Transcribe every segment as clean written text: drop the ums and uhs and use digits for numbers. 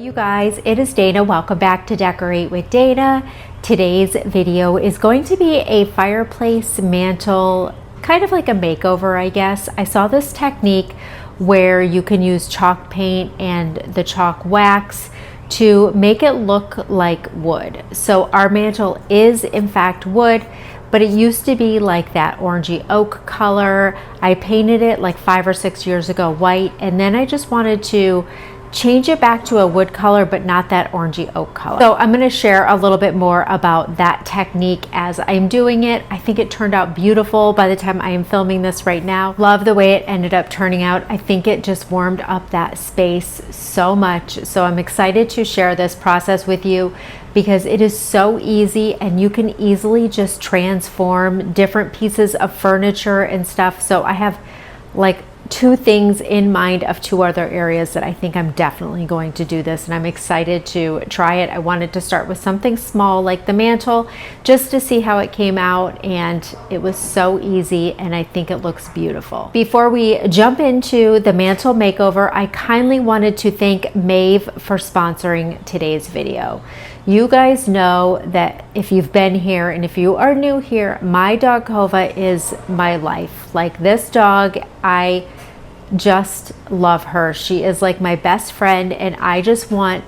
you guys, it is Dana. Welcome back to Decorate with Dana. Today's video is going to be a fireplace mantle, kind of like a makeover, I guess. I saw this technique where you can use chalk paint and the chalk wax to make it look like wood. So our mantle is in fact wood, but it used to be like that orangey oak color. I painted it like 5 or 6 years ago white, and then I just wanted to change it back to a wood color, but not that orangey oak color. So I'm going to share a little bit more about that technique as I'm doing it. I think it turned out beautiful by the time I am filming this right now. Love the way it ended up turning out. I think it just warmed up that space so much. So I'm excited to share this process with you because it is so easy and you can easily just transform different pieces of furniture and stuff. So I have like 2 things in mind of 2 other areas that I think I'm definitely going to do this, and I'm excited to try it. I wanted to start with something small like the mantle just to see how it came out, and it was so easy and I think it looks beautiful. Before we jump into the mantle makeover, I kindly wanted to thank Maeve for sponsoring today's video. You guys know that if you've been here and if you are new here, my dog Kova is my life. Like, this dog, I just love her. She is like my best friend, and I just want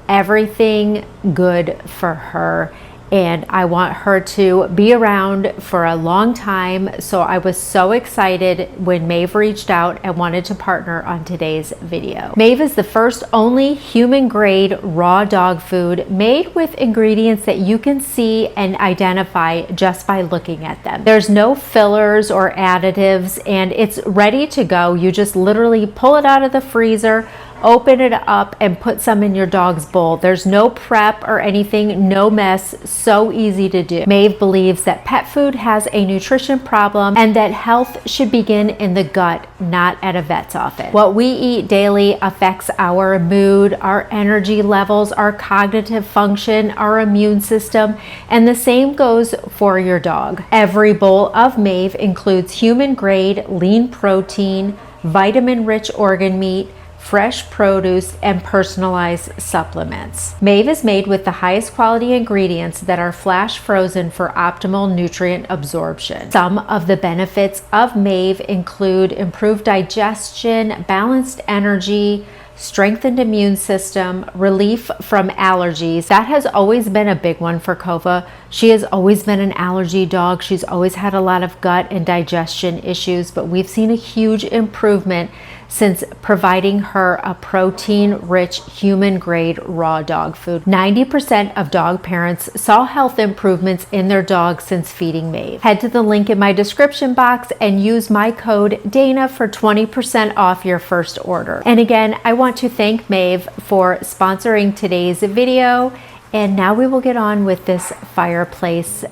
everything good for her. And I want her to be around for a long time. So I was so excited when Maeve reached out and wanted to partner on today's video. Maeve is the first only human grade raw dog food made with ingredients that you can see and identify just by looking at them. There's no fillers or additives, and it's ready to go. You just literally pull it out of the freezer, open it up, and put some in your dog's bowl. There's no prep or anything, no mess, so easy to do. Maeve believes that pet food has a nutrition problem and that health should begin in the gut, not at a vet's office. What we eat daily affects our mood, our energy levels, our cognitive function, our immune system, and the same goes for your dog. Every bowl of Maeve includes human grade lean protein, vitamin-rich organ meat, fresh produce, and personalized supplements. Maeve is made with the highest quality ingredients that are flash frozen for optimal nutrient absorption. Some of the benefits of Maeve include improved digestion, balanced energy, strengthened immune system, relief from allergies. That has always been a big one for Kova. She has always been an allergy dog. She's always had a lot of gut and digestion issues, but we've seen a huge improvement since providing her a protein-rich human-grade raw dog food. 90% of dog parents saw health improvements in their dogs since feeding Maeve. Head to the link in my description box and use my code DANA for 20% off your first order. And again, I want to thank Maeve for sponsoring today's video. And now we will get on with this fireplace.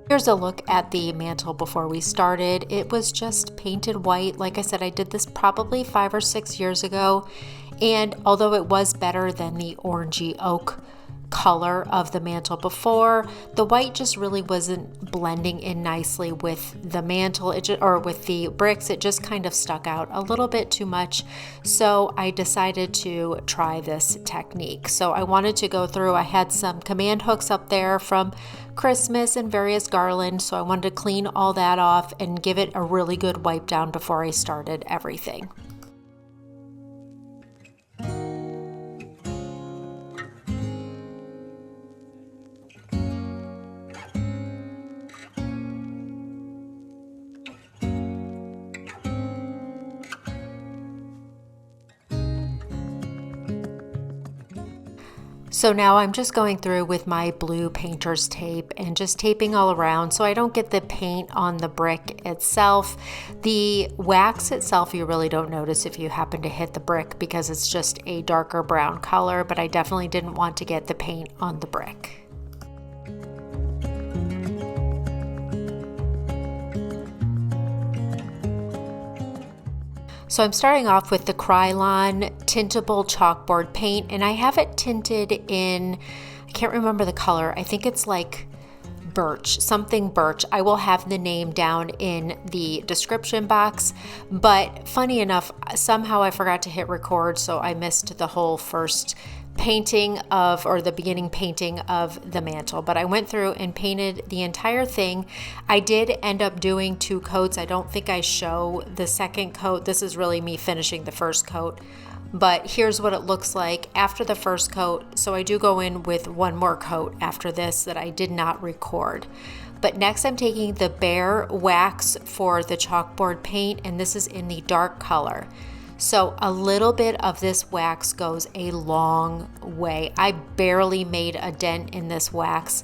Here's a look at the mantle before we started. It was just painted white. Like I said, I did this probably 5 or 6 years ago. And although it was better than the orangey oak color of the mantle before, the white just really wasn't blending in nicely with the mantle, or with the bricks. It just kind of stuck out a little bit too much. So I decided to try this technique. So I wanted to go through, I had some command hooks up there from Christmas and various garland, so I wanted to clean all that off and give it a really good wipe down before I started everything. So now I'm just going through with my blue painter's tape and just taping all around so I don't get the paint on the brick itself. The wax itself you really don't notice if you happen to hit the brick because it's just a darker brown color, but I definitely didn't want to get the paint on the brick. So I'm starting off with the Krylon Tintable Chalkboard paint, and I have it tinted in, I can't remember the color, I think it's like Birch, something Birch. I will have the name down in the description box, but funny enough, somehow I forgot to hit record, so I missed the whole first painting of, or the beginning painting of the mantle, but I went through and painted the entire thing. I did end up doing 2 coats. I don't think I show the second coat. This is really me finishing the first coat, but here's what it looks like after the first coat. So I do go in with 1 more coat after this that I did not record. But next I'm taking the Behr wax for the chalkboard paint, and this is in the dark color. So a little bit of this wax goes a long way. I barely made a dent in this wax.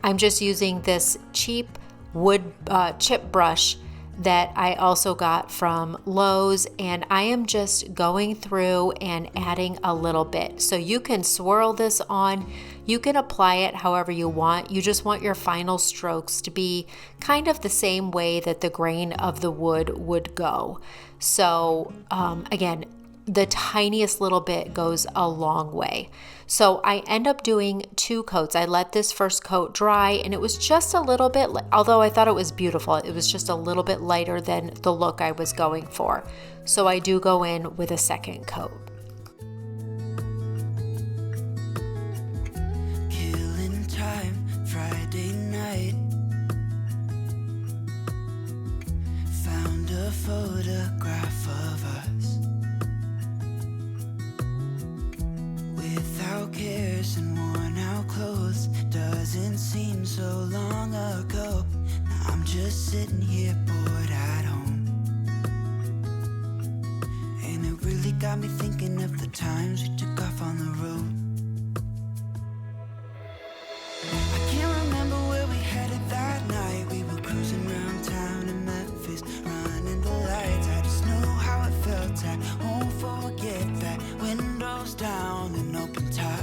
I'm just using this cheap wood chip brush that I also got from Lowe's, and I am just going through and adding a little bit. So you can swirl this on, you can apply it however you want. You just want your final strokes to be kind of the same way that the grain of the wood would go. So again, the tiniest little bit goes a long way. So I end up doing 2 coats. I let this first coat dry, and it was just a little bit, although I thought it was beautiful, it was just a little bit lighter than the look I was going for. So I do go in with a second coat. Killing time, Friday night. Found a photograph of us. Without cares and worn out clothes, doesn't seem so long ago. Now I'm just sitting here bored at home, and it really got me thinking of the times we took off on the road. I can't remember where we headed that night. We were cruising around town in Memphis, running the lights. I just know how it felt. I won't forget that. Windows down and open top,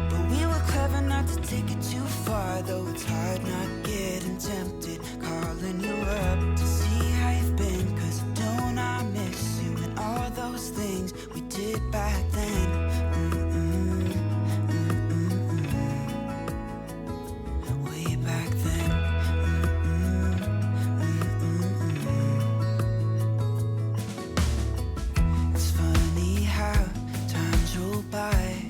but we were clever not to take it too far. Though it's hard not getting tempted, calling you up to see how you've been. Cause don't I miss you and all those things we did back then. Way back then. It's funny how times roll by.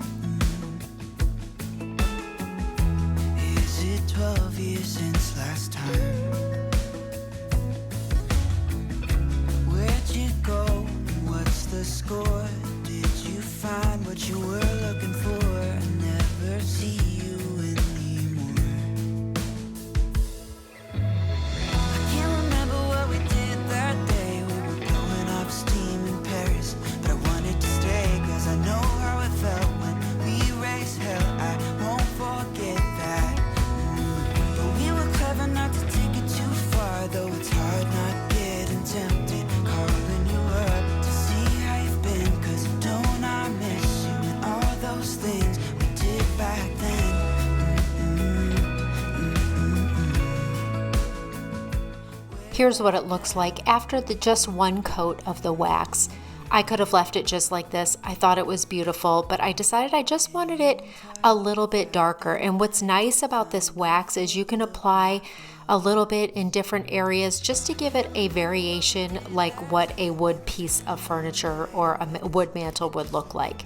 Is it 12 years since last time? Where'd you go and what's the score? Did you find what you were looking for? I never see you anymore. I can't remember what we did that day. We were blowing off steam in Paris, but I wanted to stay cause I know how it felt when we raised hell. I won't forget that. But we were clever not to take it too far, though it's hard not getting tempted, calling you up to see how you've been. Cause don't I miss you and all those things we did back then. Here's what it looks like after just 1 coat of the wax. I could have left it just like this. I thought it was beautiful, but I decided I just wanted it a little bit darker. And what's nice about this wax is you can apply a little bit in different areas just to give it a variation, like what a wood piece of furniture or a wood mantle would look like.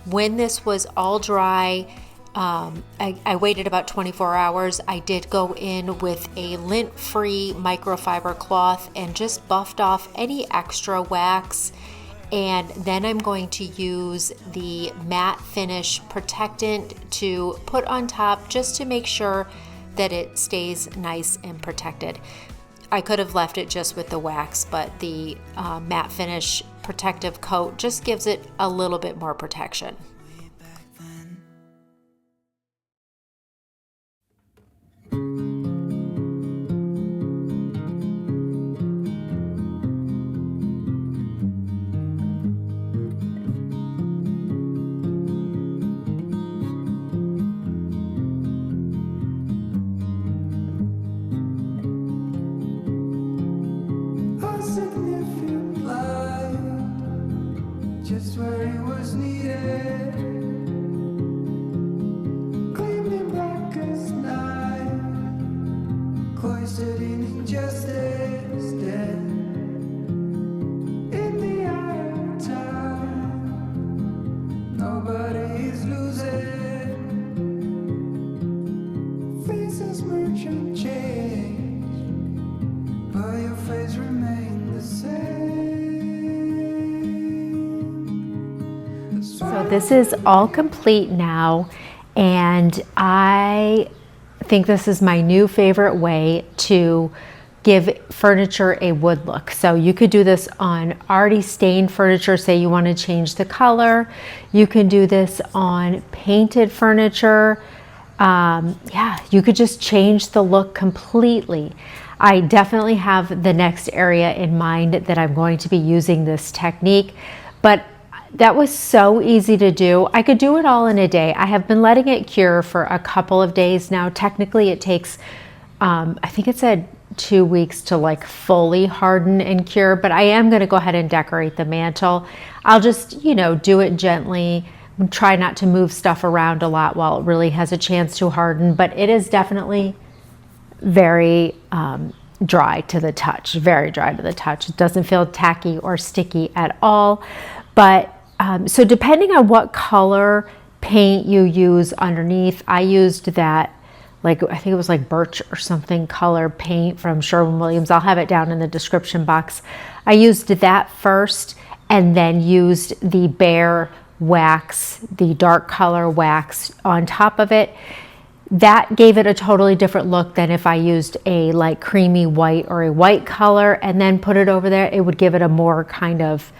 When this was all dry, I waited about 24 hours. I did go in with a lint-free microfiber cloth and just buffed off any extra wax. And then I'm going to use the matte finish protectant to put on top just to make sure that it stays nice and protected. I could have left it just with the wax, but the matte finish protective coat just gives it a little bit more protection. Just where it was needed. just stays dead in the eye of time. Nobody's losing. Faces merchant change, but your face remains the same. So this is all complete now, and I think this is my new favorite way to give furniture a wood look. So you could do this on already stained furniture, say you want to change the color. You can do this on painted furniture. Yeah, you could just change the look completely. I definitely have the next area in mind that I'm going to be using this technique, but that was so easy to do. I could do it all in a day. I have been letting it cure for a couple of days now. Technically it takes, I think it said 2 weeks to like fully harden and cure, but I am going to go ahead and decorate the mantle. I'll just, you know, do it gently, try not to move stuff around a lot while it really has a chance to harden, but it is definitely very dry to the touch, very dry to the touch. It doesn't feel tacky or sticky at all. But so depending on what color paint you use underneath, I used that, like, I think it was like Birch or something color paint from Sherwin-Williams. I'll have it down in the description box. I used that first and then used the Behr wax, the dark color wax on top of it. That gave it a totally different look than if I used a like creamy white or a white color and then put it over there. It would give it a more kind of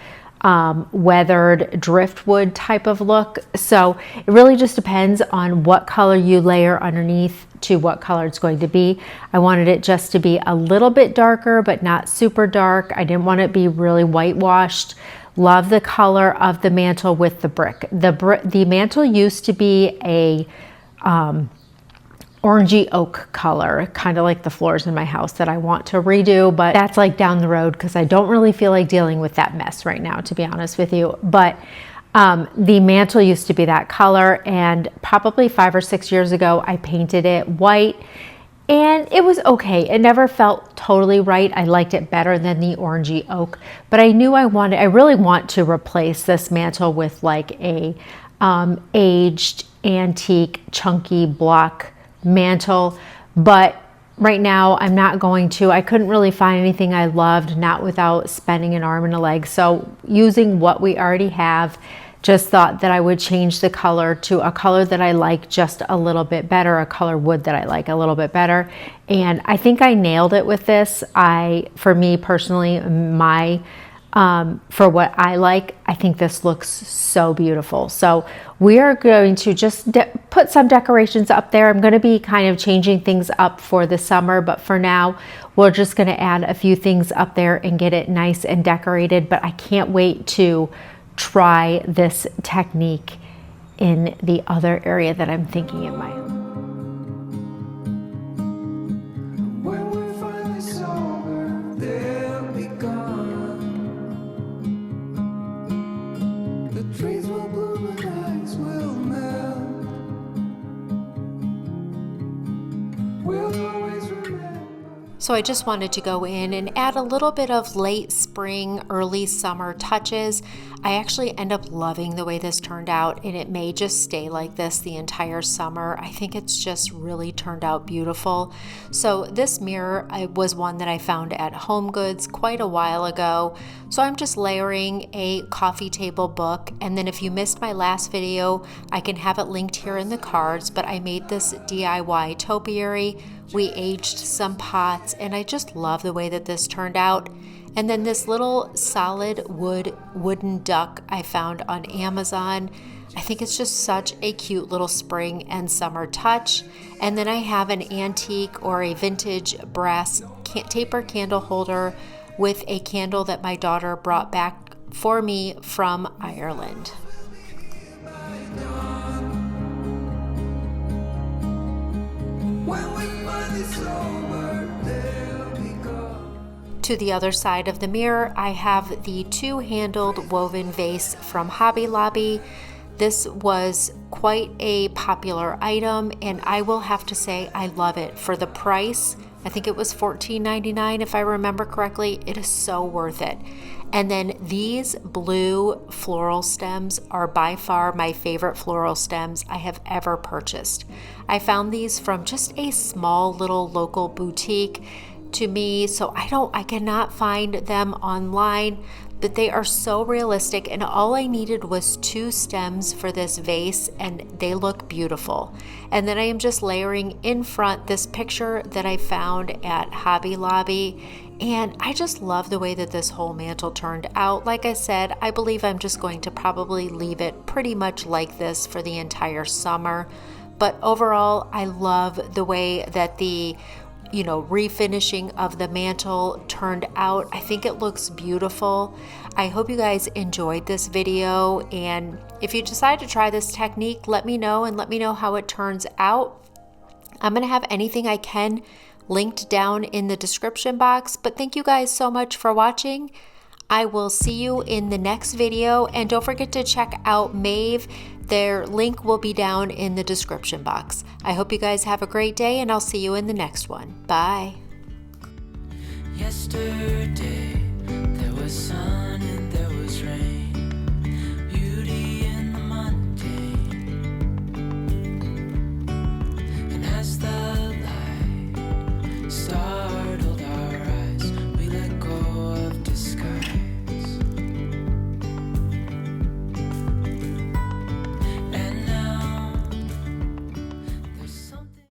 weathered driftwood type of look. So it really just depends on what color you layer underneath to what color it's going to be. I wanted it just to be a little bit darker, but not super dark. I didn't want it to be really whitewashed. Love the color of the mantle with the brick. The mantle used to be a orangey oak color, kind of like the floors in my house that I want to redo, but that's like down the road because I don't really feel like dealing with that mess right now, to be honest with you. But the mantle used to be that color, and probably 5 or 6 years ago I painted it white and it was okay. It never felt totally right. I liked it better than the orangey oak, but I knew I really want to replace this mantle with like a aged antique chunky block mantle, but right now I'm not going to. I couldn't really find anything I loved, not without spending an arm and a leg. So using what we already have, just thought that I would change the color to a color that I like just a little bit better, a color wood that I like a little bit better. And I think I nailed it with this. For me personally, for what I like, I think this looks so beautiful. So we are going to just put some decorations up there. I'm going to be kind of changing things up for the summer, but for now, we're just going to add a few things up there and get it nice and decorated. But I can't wait to try this technique in the other area that I'm thinking in my home. When we're finally sober, they'll be gone. The trees will bloom and ice will melt. We'll always remember. So I just wanted to go in and add a little bit of late spring, early summer touches. I actually end up loving the way this turned out, and it may just stay like this the entire summer. I think it's just really turned out beautiful. So this mirror was one that I found at HomeGoods quite a while ago. So I'm just layering a coffee table book, and then if you missed my last video, I can have it linked here in the cards, but I made this DIY topiary. We aged some pots, and I just love the way that this turned out. And then this little solid wooden duck I found on Amazon. I think it's just such a cute little spring and summer touch. And then I have an antique or a vintage brass taper candle holder with a candle that my daughter brought back for me from Ireland. To the other side of the mirror, I have the two-handled woven vase from Hobby Lobby. This was quite a popular item, and I will have to say I love it. For the price, I think it was $14.99 if I remember correctly. It is so worth it. And then these blue floral stems are by far my favorite floral stems I have ever purchased. I found these from just a small little local boutique to me, so I cannot find them online, but they are so realistic, and all I needed was 2 stems for this vase and they look beautiful. And then I am just layering in front this picture that I found at Hobby Lobby, and I just love the way that this whole mantle turned out. Like I said, I believe I'm just going to probably leave it pretty much like this for the entire summer. But overall, I love the way that the refinishing of the mantle turned out. I think it looks beautiful. I hope you guys enjoyed this video, and if you decide to try this technique, let me know and let me know how it turns out. I'm going to have anything I can linked down in the description box, but thank you guys so much for watching. I will see you in the next video, and don't forget to check out Maeve. Their link will be down in the description box. I hope you guys have a great day, and I'll see you in the next one. Bye. Yesterday there was sun.